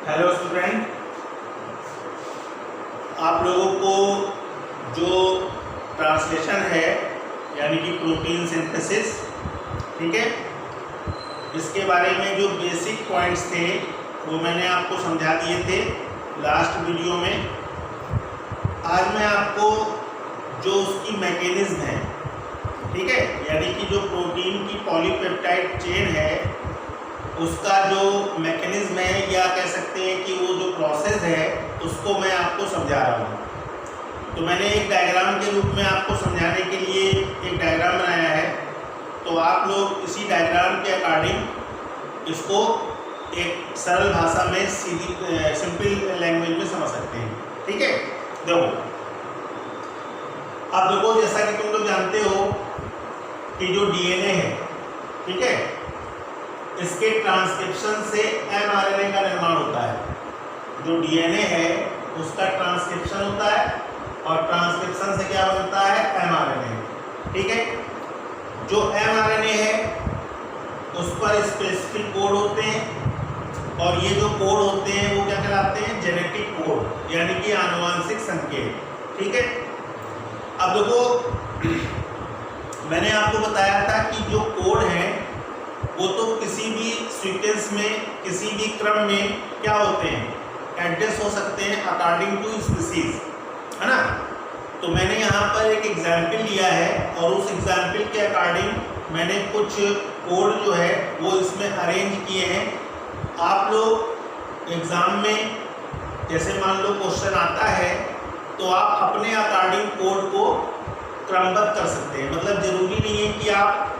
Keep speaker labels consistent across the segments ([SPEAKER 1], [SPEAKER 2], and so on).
[SPEAKER 1] Hello student, आप लोगों को जो ट्रांसलेशन है यानी कि प्रोटीन सिंथेसिस, ठीक है, इसके बारे में जो बेसिक पॉइंट्स थे वो मैंने आपको समझा दिए थे लास्ट वीडियो में। आज मैं आपको जो उसकी मैकेनिज्म है, ठीक है, यानी कि जो प्रोटीन की पॉलीपेप्टाइड चेन है उसका जो मैकेनिज्म है या कह सकते हैं कि वो जो प्रोसेस है उसको मैं आपको समझा रहा हूँ। तो मैंने एक डायग्राम के रूप में आपको समझाने के लिए एक डायग्राम बनाया है, तो आप लोग इसी डायग्राम के अकॉर्डिंग इसको एक सरल भाषा में सीधी सिंपल लैंग्वेज में समझ सकते हैं, ठीक है। देखो, अब देखो, जैसा कि तुम लोग जानते हो कि जो डीएनए है, ठीक है, इसके ट्रांसक्रिप्शन से एमआरएनए का निर्माण होता है। जो डीएनए है उसका ट्रांसक्रिप्शन होता है और ट्रांसक्रिप्शन से क्या बनता है, एमआरएनए, ठीक है। जो एमआरएनए है उस पर स्पेसिफिक कोड होते हैं और ये जो कोड होते हैं वो क्या कहलाते हैं, जेनेटिक कोड, यानी कि आनुवांशिक संकेत, ठीक है। अब देखो, मैंने आपको बताया था कि जो कोड है वो तो किसी भी सीक्वेंस में, किसी भी क्रम में क्या होते हैं, एडजस्ट हो सकते हैं अकॉर्डिंग टू स्पीसीज, है ना। तो मैंने यहाँ पर एक एग्जाम्पल लिया है और उस एग्जाम्पल के अकॉर्डिंग मैंने कुछ कोड जो है वो इसमें अरेंज किए हैं। आप लोग एग्ज़ाम में जैसे मान लो क्वेश्चन आता है तो आप अपने अकॉर्डिंग कोड को क्रमबद्ध कर सकते हैं। मतलब ज़रूरी नहीं है कि आप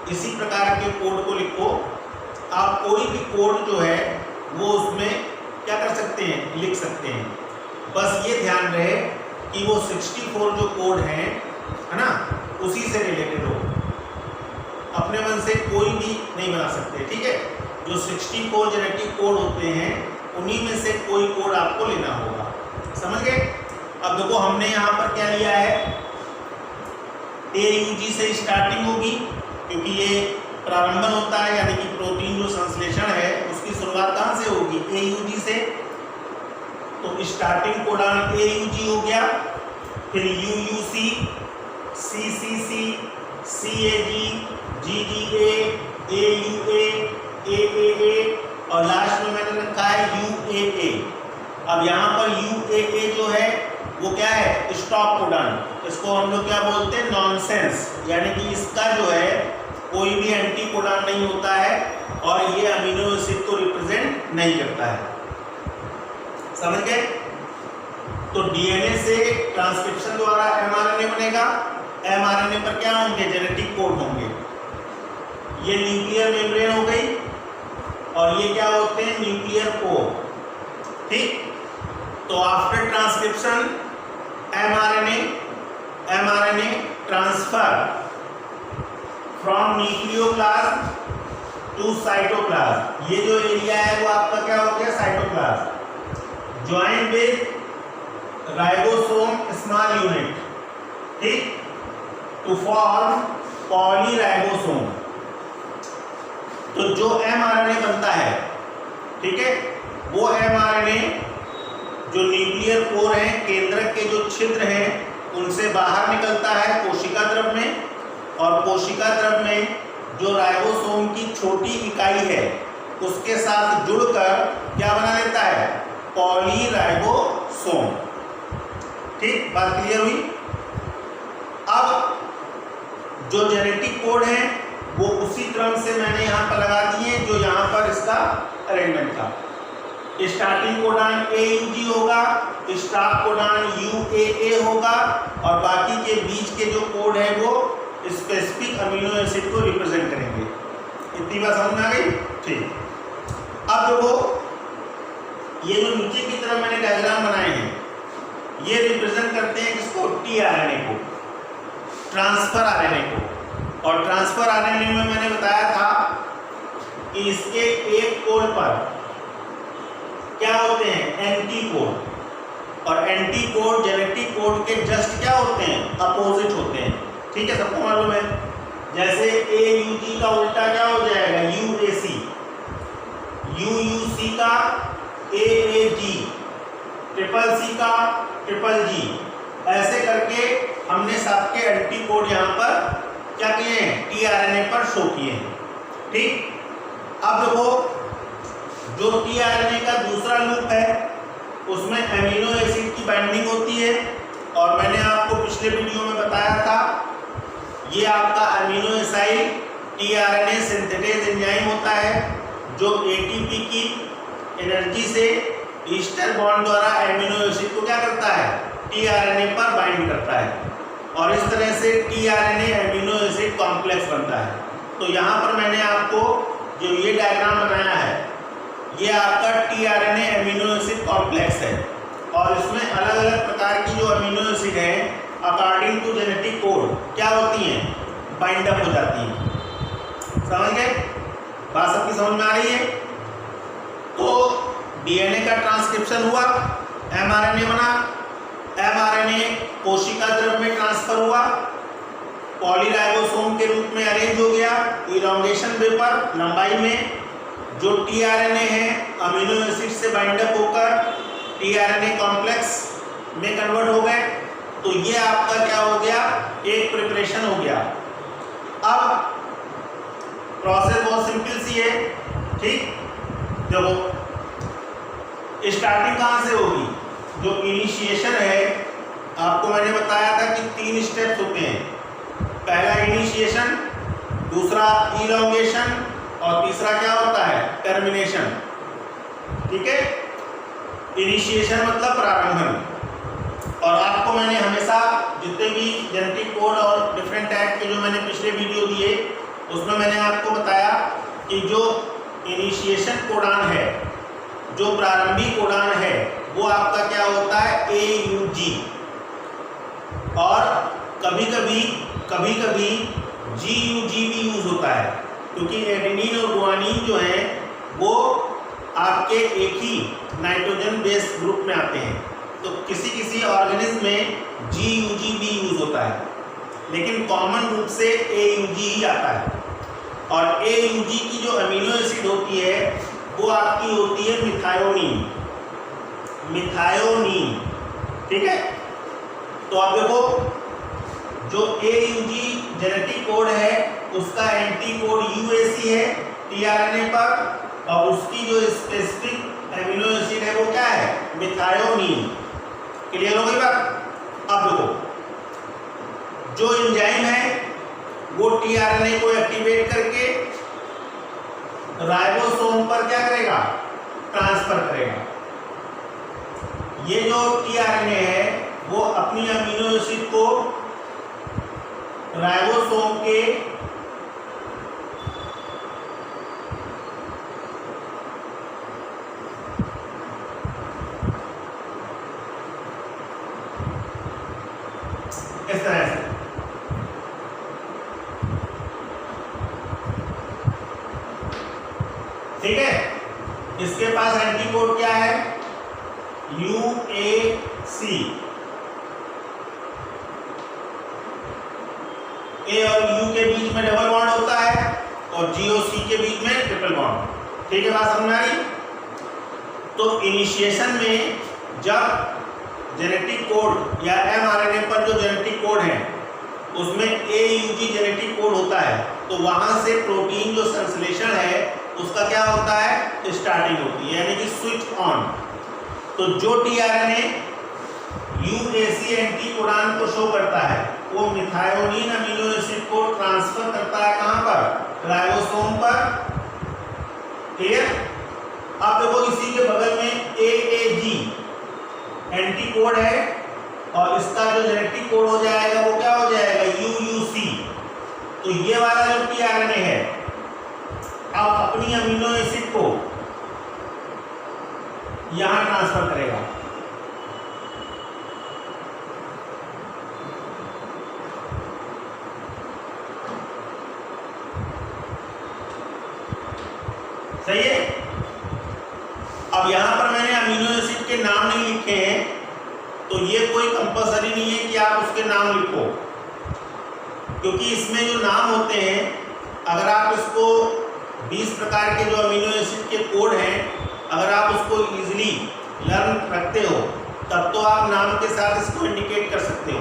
[SPEAKER 1] इसी प्रकार के कोड को लिखो, आप कोई भी कोड जो है वो उसमें क्या कर सकते हैं, लिख सकते हैं। बस ये ध्यान रहे कि वो 64 जो कोड हैं, है ना, उसी से रिलेटेड हो, अपने मन से कोई भी नहीं बना सकते, ठीक है। जो 64 जेनेटिक कोड होते हैं उन्हीं में से कोई कोड आपको लेना होगा, समझ गए। अब देखो, हमने यहाँ पर क्या लिया है, AUG से स्टार्टिंग होगी क्योंकि ये प्रारंभन होता है, यानी कि प्रोटीन जो संश्लेषण है उसकी शुरुआत कहाँ से होगी, AUG से। तो स्टार्टिंग कोडान AUG हो गया, फिर UUC, CCC, CAG, GGA, AUA, AAA और लास्ट में मैंने रखा है UAA। अब यहाँ पर UAA जो है वो क्या है, स्टॉप कोडान। इसको हम लोग क्या बोलते हैं, नॉनसेंस, यानी कि इसका जो है कोई भी एंटी कोडान नहीं होता है और ये अमीनो एसिड को रिप्रेजेंट नहीं करता है, समझ गए। तो डीएनए से ट्रांसक्रिप्शन द्वारा एमआरएनए बनेगा, एमआरएनए पर क्या होंगे, जेनेटिक कोड होंगे। ये न्यूक्लियर मेम्ब्रेन हो गई और ये क्या होते हैं, न्यूक्लियर कोर, ठीक। तो after transcription mRNA transfer from nucleoplasm to cytoplasm. ये जो एरिया है वो आपका क्या हो गया, cytoplasm, join with ribosome small unit, ठीक, टू फॉर्म पॉलीराइबोसोम। तो जो एमआरएनए बनता है, ठीक है, वो एमआरएनए जो न्यूक्लियर कोर है, केंद्रक के जो छिद्र हैं उनसे बाहर निकलता है कोशिका द्रव में, और कोशिका द्रव में जो राइबोसोम की छोटी इकाई है उसके साथ जुड़कर क्या बना लेता है, पॉलीराइबोसोम, ठीक। बात क्लियर हुई। अब जो जेनेटिक कोड है वो उसी क्रम से मैंने यहाँ पर लगा दिए जो यहाँ पर इसका अरेंजमेंट था। स्टार्टिंग कोडान AUG होगा, स्टॉप कोडान UAA होगा और बाकी के बीच के जो कोड है वो स्पेसिफिक अमीनो एसिड को रिप्रेजेंट करेंगे। इतनी बात समझ में आ गई, ठीक। अब देखो, ये जो नीचे की तरफ मैंने डायग्राम बनाए हैं ये रिप्रेजेंट करते हैं किसको, tRNA को, ट्रांसफर आरएनए को। और ट्रांसफर आरएनए में मैंने बताया था कि इसके एक कोड पर क्या होते हैं, एंटीकोड, और एंटीकोड जेनेटिक कोड के जस्ट क्या होते हैं, अपोजिट होते हैं, ठीक है, सबको मालूम है। जैसे AUG का उल्टा क्या हो जाएगा, UAC, UUC का AAG, ट्रिपल सी का ट्रिपल G, ऐसे करके हमने सबके एंटी कोड यहाँ पर क्या किए हैं, tRNA पर शो किए हैं। ठीक, अब देखो जो tRNA का दूसरा लूप है उसमें एमिनो एसिड की बाइंडिंग होती है, और मैंने आपको पिछले वीडियो में बताया था ये आपका amino aside tRNA synthetase enzyme होता है जो ATP की एनर्जी से ईस्टर बॉन्ड द्वारा एमिनो एसिड को क्या करता है, tRNA पर बाइंड करता है, और इस तरह से tRNA एमिनो एसिड कॉम्प्लेक्स बनता है। तो यहाँ पर मैंने आपको जो ये डायग्राम बनाया है ये आपका tRNA एमिनो एसिड कॉम्प्लेक्स है, और इसमें अलग अलग प्रकार की जो अमीनो एसिड है अकॉर्डिंग टू जेनेटिक कोड क्या होती हैं, बाइंड अप हो जाती हैं। समझ गए, बात सबकी समझ में आ रही है। तो DNA का ट्रांसक्रिप्शन हुआ, mRNA बना, mRNA कोशिका द्रव में ट्रांसफर हुआ, पॉलीराइबोसोम के रूप में अरेंज हो गया, इलॉन्गेशन वेपर लंबाई में, जो tRNA है अमीनो एसिड से बाइंड अप होकर tRNA कॉम्प्लेक्स में कन्वर्ट हो गए। तो ये आपका क्या हो गया, एक प्रिपरेशन हो गया। अब प्रोसेस बहुत सिंपल सी है। ठीक, देखो स्टार्टिंग कहाँ से होगी, जो इनिशिएशन है आपको मैंने बताया था कि 3 स्टेप्स होते हैं, पहला इनिशिएशन, दूसरा इलॉन्गेशन, और तीसरा क्या होता है, टर्मिनेशन। ठीक है, इनिशिएशन मतलब प्रारंभन, और आपको मैंने हमेशा जितने भी जेनेटिक कोड और डिफरेंट टाइप के जो मैंने पिछले वीडियो दिए उसमें मैंने आपको बताया कि जो इनिशिएशन कोडान है, जो प्रारंभिक कोडान है, वो आपका क्या होता है, AUG, और कभी कभी GUG भी यूज होता है, क्योंकि एडेनिन और गुआनिन जो है वो आपके एक ही नाइट्रोजन बेस ग्रुप में आते हैं। तो किसी ऑर्गेनिज्म में GUG भी यूज होता है, लेकिन कॉमन रूप से AUG ही आता है। और AUG की जो अमीनो एसिड होती है वो आपकी होती है मिथायोनीन। ठीक है, तो आप देखो जो AUG जेनेटिक कोड है उसका एंटी कोड UAC है tRNA पर, और उसकी जो स्पेसिफिक एमिनो एसिड है वो क्या है, मिथायोनीन। क्लियर हो गई बात। अब देखो जो एंजाइम है वो tRNA को एक्टिवेट करके राइबोसोम पर क्या करेगा, ट्रांसफर करेगा। ये जो tRNA है वो अपनी अमीनो एसिड को राइबोसोम के इस तरह से ठीक है, इसके पास एंटीकोड क्या है, UAC। A और U के बीच में डबल बॉन्ड होता है और G और C के बीच में ट्रिपल बॉन्ड। ठीक है, बात समझ में आ रही। तो इनिशिएशन में जब जेनेटिक कोड या mRNA पर जो जेनेटिक कोड है उसमें AUG जेनेटिक कोड होता है, तो वहां से प्रोटीन जो संश्लेषण है उसका क्या होता है, स्टार्टिंग होती है, यानी कि स्विच ऑन। तो जो tRNA UAC एंटीकोडान को शो करता है वो मिथायोनीन अमीनो एसिड को ट्रांसफर करता है कहां पर, राइबोसोम पर। क्लियर। अब देखो इसी के बगल में AAG एंटीकोड है और इसका जो जेनेटिक कोड हो जाएगा वो क्या हो जाएगा, UUC। तो ये वाला जो tRNA है अब अपनी अमीनो एसिड को यहां ट्रांसफर करेगा। सही है। अब यहां पर मैंने अमीनो एसिड के नाम नहीं लिखे हैं, तो ये कोई कंपलसरी नहीं है कि आप उसके नाम लिखो, क्योंकि इसमें जो नाम होते हैं अगर आप इसको 20 प्रकार के जो अमीनो एसिड के कोड हैं अगर आप उसको इजीली लर्न रखते हो तब तो आप नाम के साथ इसको इंडिकेट कर सकते हो,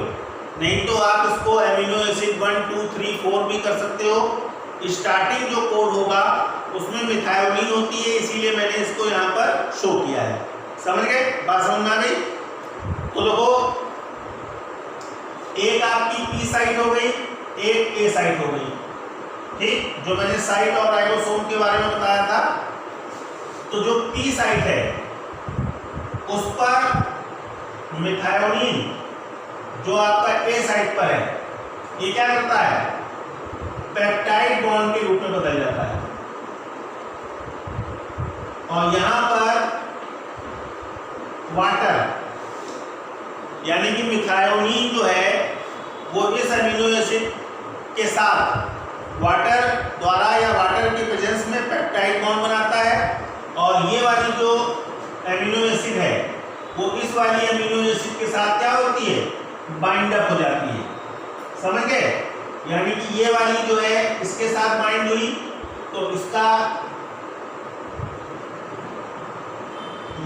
[SPEAKER 1] नहीं तो आप इसको अमीनो एसिड 1 2 3 4 भी कर सकते हो। स्टार्टिंग जो कोड होगा उसमें मिथायोनीन होती है, इसीलिए मैंने इसको यहाँ पर शो किया है। समझ गए? बात समझ में आ गई? तो देखो, एक आपकी पी साइट हो गई, एक ए साइट हो गई, ठीक, जो मैंने साइट और राइबोसोम के बारे में बताया था। तो जो पी साइट है उस पर मिथायोनीन जो आपका ए साइट पर है, ये क्या करता है? पेप्टाइड बॉन्ड के रूप में बदल जाता है। और यहां पर वाटर यानी कि मिथायोनीन जो है वो इस अमीनो एसिड के साथ वाटर द्वारा या वाटर के प्रेजेंस में पेप्टाइड बॉन्ड बनाता है, और ये वाली जो अमीनो एसिड है वो इस वाली अमीनो एसिड के साथ क्या होती है? बाइंड अप हो जाती है। समझ गए? यानी कि ये वाली जो है इसके साथ बाइंड हुई तो इसका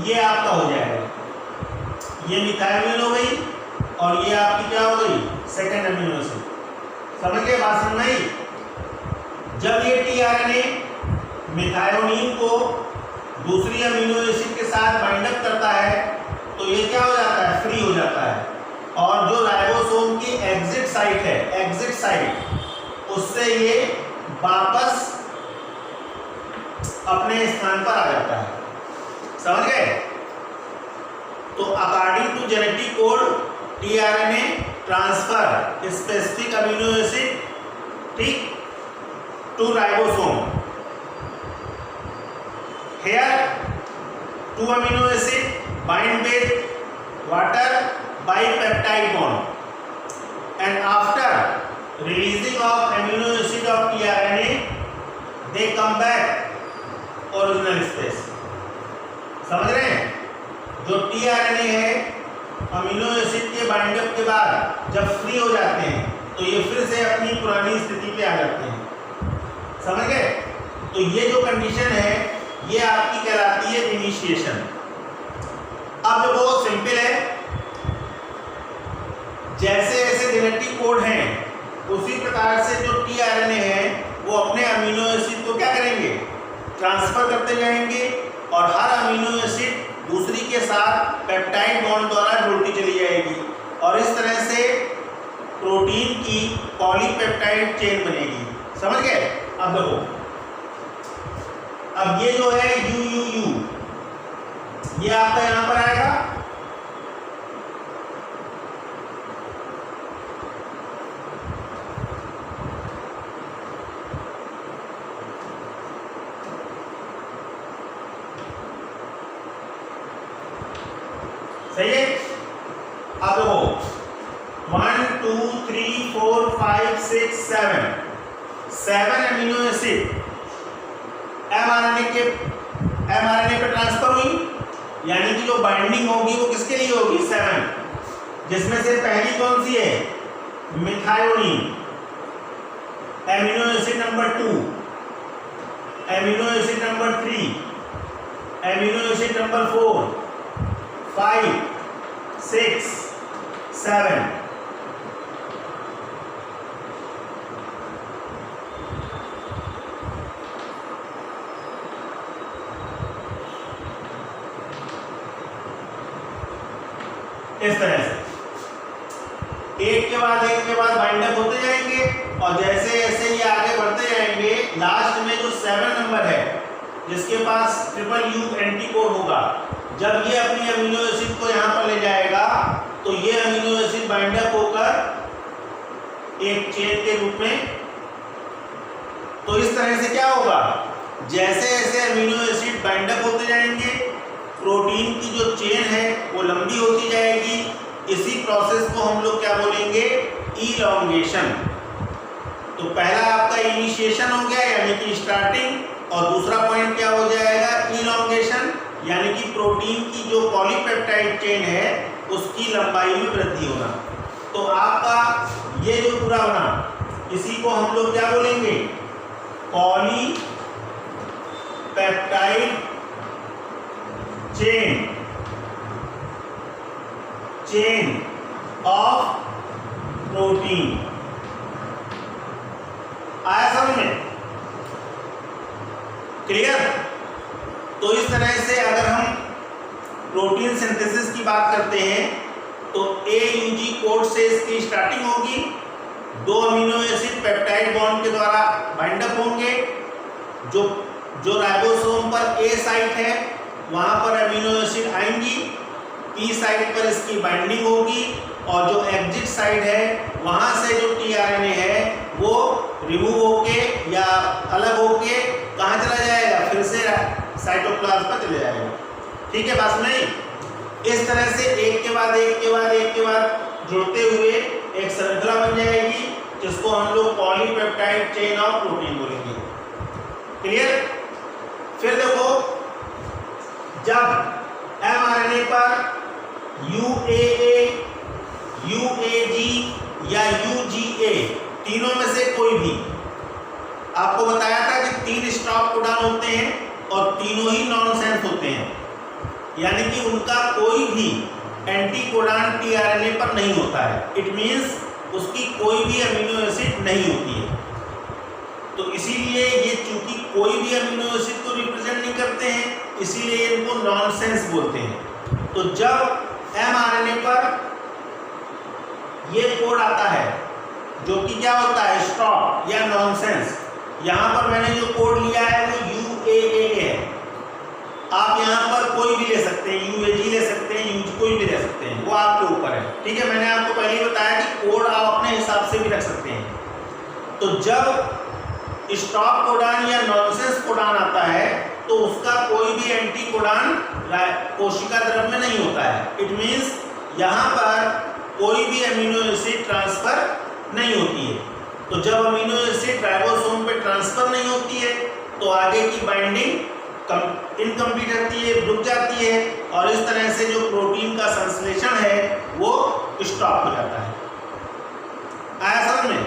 [SPEAKER 1] ये आपका हो जाएगा, ये मिथायोनीन हो गई और ये आपकी क्या हो गई? Second amino acid. समझ गए? बात समझ में आई? जब ये टीआरएनए मिथायोनीन को दूसरी अमीनो एसिड के साथ बाइंड अप करता है तो ये क्या हो जाता है? फ्री हो जाता है, और जो राइबोसोम की एग्जिट साइट है, एग्जिट साइट, उससे ये वापस अपने स्थान पर आ जाता है। समझ गए? तो according to genetic code tRNA transfer specific amino acid, ठीक, to ribosome. Here two amino acid bind with water by peptide bond, and after releasing of amino acid of tRNA they come back original space। समझ रहे हैं? जो tRNA है amino acid के बाइंडअप के बाद जब फ्री हो जाते हैं तो ये फिर से अपनी पुरानी स्थिति पे आ जाते हैं। समझ गए? तो ये जो कंडीशन है ये आपकी कहलाती है इनिशिएशन। अब जो बहुत सिंपल है, जैसे जैसे जेनेटिक कोड हैं उसी प्रकार से जो टीआरएनए है वो अपने अमीनो एसिड को क्या करेंगे? ट्रांसफर करते जाएंगे, और हर अमीनो एसिड दूसरी के साथ पेप्टाइड बॉन्ड द्वारा जुड़ती चली जाएगी, और इस तरह से प्रोटीन की पॉलीपेप्टाइड चेन बनेगी। समझ गए? अब देखो, अब ये जो है UUU ये आपका यहां पर आएगा, सही है? अब देखो 1 2 3 4 5 6 7 अमीनो एसिड एमआरएनए पे ट्रांसफर हुई, यानी कि जो बाइंडिंग होगी वो किसके लिए होगी? 7, जिसमें से पहली कौन सी है? Methionine, amino acid number 2, amino acid number 3, amino acid number 4, 5 6 7। इस तरह से एक के बाद बाइंडअप होते जाएंगे, और जैसे जैसे ये आगे बढ़ते जाएंगे लास्ट में जो 7 नंबर है जिसके पास ट्रिपल यू एंटीकोड होगा, जब ये अपनी अमीनो एसिड को यहाँ पर ले जाएगा तो ये अमीनो एसिड बाइंडअप होकर एक चेन के रूप में, तो इस तरह से क्या होगा? जैसे जैसे अमीनो एसिड बाइंडअप होते जाएंगे प्रोटीन की जो चेन है वो लंबी होती जाएगी। इसी प्रोसेस को हम लोग क्या बोलेंगे? इलॉन्गेशन। तो पहला आपका इनिशिएशन हो गया यानी कि स्टार्टिंग, और दूसरा पॉइंट क्या हो जाएगा? इलॉन्गेशन, यानी कि प्रोटीन की जो पॉलीपेप्टाइड चेन है उसकी लंबाई में वृद्धि होना। तो आपका ये जो पूरा बना इसी को हम लोग क्या बोलेंगे? Polypeptide chain of protein. आया समझ में? क्लियर? तो इस तरह से अगर हम प्रोटीन सिंथेसिस की बात करते हैं तो AUG कोड से इसकी स्टार्टिंग होगी, 2 अमीनो एसिड पेप्टाइड बॉन्ड के द्वारा बाइंड अप होंगे। जो राइबोसोम पर A साइट है वहां पर अमीनो एसिड आएंगी, P साइट पर इसकी बाइंडिंग होगी और जो एग्जिट साइट है वहां से जो tRNA है वो रिमूव होके या अलग होके कहाँ चला जाएगा, फिर से साइटोप्लाज्म पर चले जाएगा। ठीक है, बात नहीं? इस तरह से एक के बाद एक के बाद जुड़ते हुए एक श्रृंखला बन जाएगी जिसको हम लोग पॉलीपेप्टाइड चेन ऑफ प्रोटीन बोलेंगे। क्लियर? फिर देखो, जब mRNA पर UAA, UAG या UGA तीनों में से कोई भी, आपको बताया था कि 3 स्टॉप कोडॉन होते हैं और तीनों ही नॉनसेंस होते हैं, यानी कि उनका कोई भी एंटी कोडॉन tRNA पर नहीं होता है। इट मींस उसकी कोई भी अमीनो एसिड नहीं होती है। तो इसीलिए ये चूंकि कोई भी अमीनो एसिड को रिप्रेजेंट नहीं करते हैं, इसीलिए इनको नॉनसेंस बोलते हैं। तो जब mRNA पर ये कोड आता है जो कि क्या होता है, स्टॉप या नॉनसेंस, यहाँ पर मैंने जो कोड लिया है वो UAA है। आप यहाँ पर कोई भी ले सकते हैं, UAG ले सकते हैं, UG कोई भी ले सकते हैं, वो आपके ऊपर है। ठीक है, मैंने आपको पहले ही बताया कि कोड आप अपने हिसाब से भी रख सकते हैं। तो जब स्टॉप कोडॉन या नॉनसेंस कोडॉन आता है तो उसका कोई भी एंटी कोडॉन कोशिका द्रव में नहीं होता है। इट मींस यहाँ पर कोई भी अमीनो एसिड ट्रांसफर नहीं होती है। तो जब अमीनो एसिड राइबोसोम पे ट्रांसफर नहीं होती है तो आगे की बाइंडिंग इनकम्प्लीट रहती है, रुक जाती है और इस तरह से जो प्रोटीन का संश्लेषण है वो स्टॉप हो जाता है। आया समझ में?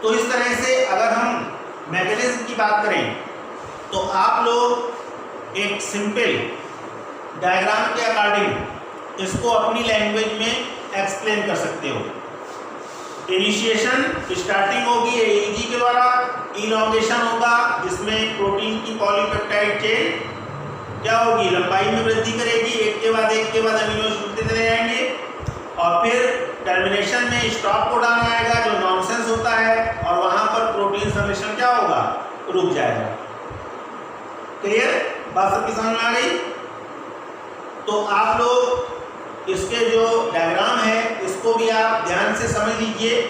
[SPEAKER 1] तो इस तरह से अगर हम मैकेनिज्म की बात करें तो आप लोग एक सिंपल डायग्राम के अकॉर्डिंग इसको अपनी लैंग्वेज में एक्सप्लेन कर सकते हो। इनिशिएशन स्टार्टिंग होगी AUG के द्वारा, इलॉन्गेशन होगा जिसमें प्रोटीन की पॉलीपेप्टाइड चेन क्या होगी, लंबाई में वृद्धि करेगी, एक के बाद अमीनो एसिड जुड़ते चले जाएंगे और फिर टर्मिनेशन में स्टॉप कोडॉन आएगा जो नॉनसेंस होता है और वहां पर प्रोटीन संश्लेषण क्या होगा, रुक जाएगा। क्लियर? बात सबकी समझ में आ गई? तो आप लोग इसके जो डायग्राम है इसको भी आप ध्यान से समझ लीजिए।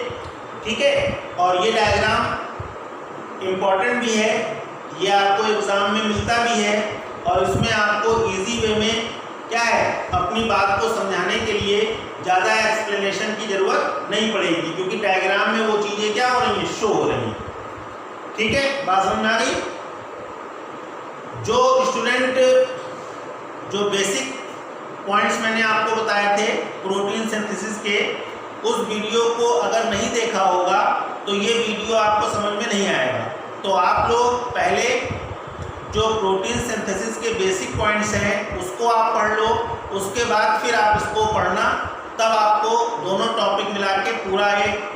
[SPEAKER 1] ठीक है, और ये डायग्राम इम्पॉर्टेंट भी है, ये आपको एग्जाम में मिलता भी है और इसमें आपको इजी वे में क्या है, अपनी बात को समझाने के लिए ज़्यादा एक्सप्लेनेशन की जरूरत नहीं पड़ेगी क्योंकि डायग्राम में वो चीज़ें क्या हो रही हैं, शो हो रही हैं। ठीक है, बात समझ में आ गई? जो स्टूडेंट जो बेसिक पॉइंट्स मैंने आपको बताए थे प्रोटीन सिंथेसिस के, उस वीडियो को अगर नहीं देखा होगा तो ये वीडियो आपको समझ में नहीं आएगा। तो आप लोग पहले जो प्रोटीन सिंथेसिस के बेसिक पॉइंट्स हैं उसको आप पढ़ लो, उसके बाद फिर आप इसको पढ़ना, तब आपको दोनों टॉपिक मिला के पूरा एक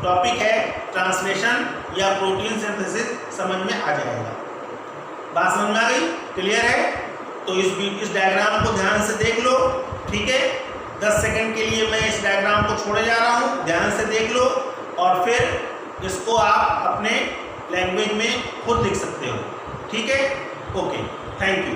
[SPEAKER 1] टॉपिक है ट्रांसलेशन या प्रोटीन सिंथेसिस समझ में आ जाएगा। बात समझ में आ गई? क्लियर है? तो इस डायग्राम को ध्यान से देख लो। ठीक है, 10 सेकंड के लिए मैं इस डायग्राम को छोड़े जा रहा हूँ, ध्यान से देख लो और फिर इसको आप अपने लैंग्वेज में खुद लिख सकते हो। ठीक है, ओके, थैंक यू।